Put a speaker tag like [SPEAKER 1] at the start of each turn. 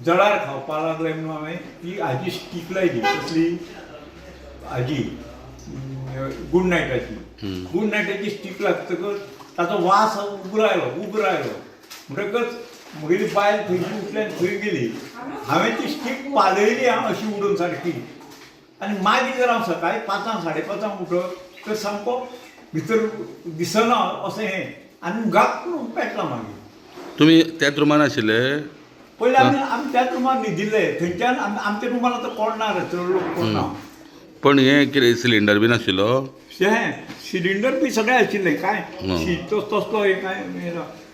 [SPEAKER 1] जळार खावपाक लागले म्हणून हांवें ती हाजी स्टीक लायली कसली हाजी गूड नायटाची स्टीक लागतकच ताचो वास उगरो आयलो म्हणटकच म्हगेली बायल थंयची उठल्यान थंय गेली हांवें ती स्टीक पालयली अशी उडोवन सारकी आनी मागीर जर हांव सकाळी 5 साडे 5 उठत तर सामको भितर दिसना अशें हें आनी गाप पेटला मागीर.
[SPEAKER 2] तुम्ही त्याच रुमान आशिल्ले?
[SPEAKER 1] पयलीं आमी त्याच रुमान न्हिदिल्ले थंयच्यान आमच्या रुमान आतां कोण ना रे चड लोक कोण ना.
[SPEAKER 2] पण हे कितें सिलिंडर बी नाशिल्लो?
[SPEAKER 1] हें सिलिंडर बी सगळें आशिल्लें काय शीत तसलो हें काय